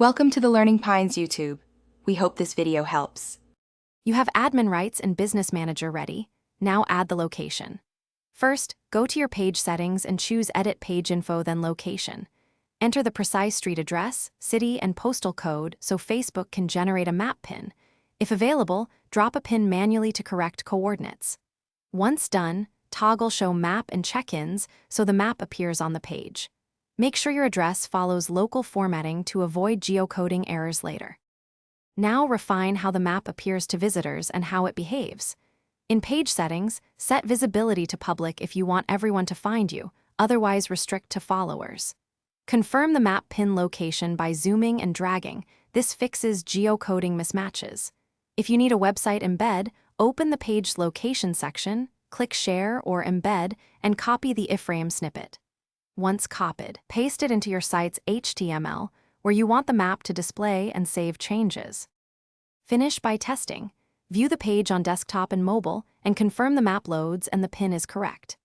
Welcome to the Learning Pines YouTube. We hope this video helps. You have admin rights and Business Manager ready. Now add the location. First, go to your page settings and choose Edit Page Info, then Location. Enter the precise street address, city, and postal code so Facebook can generate a map pin. If available, drop a pin manually to correct coordinates. Once done, toggle Show Map and Check-ins so the map appears on the page. Make sure your address follows local formatting to avoid geocoding errors later. Now refine how the map appears to visitors and how it behaves. In page settings, set visibility to public if you want everyone to find you, otherwise restrict to followers. Confirm the map pin location by zooming and dragging. This fixes geocoding mismatches. If you need a website embed, open the page's location section, click Share or Embed, and copy the iframe snippet. Once copied, paste it into your site's HTML, where you want the map to display and save changes. Finish by testing. View the page on desktop and mobile, and confirm the map loads and the pin is correct.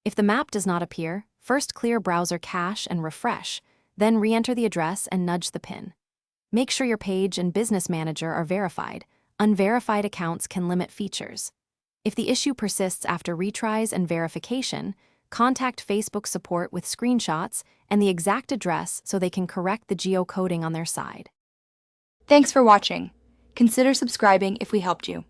If the map does not appear, first clear browser cache and refresh, then re-enter the address and nudge the pin. Make sure your page and Business Manager are verified. Unverified accounts can limit features. If the issue persists after retries and verification, contact Facebook support with screenshots and the exact address so they can correct the geocoding on their side. Thanks for watching. Consider subscribing if we helped you.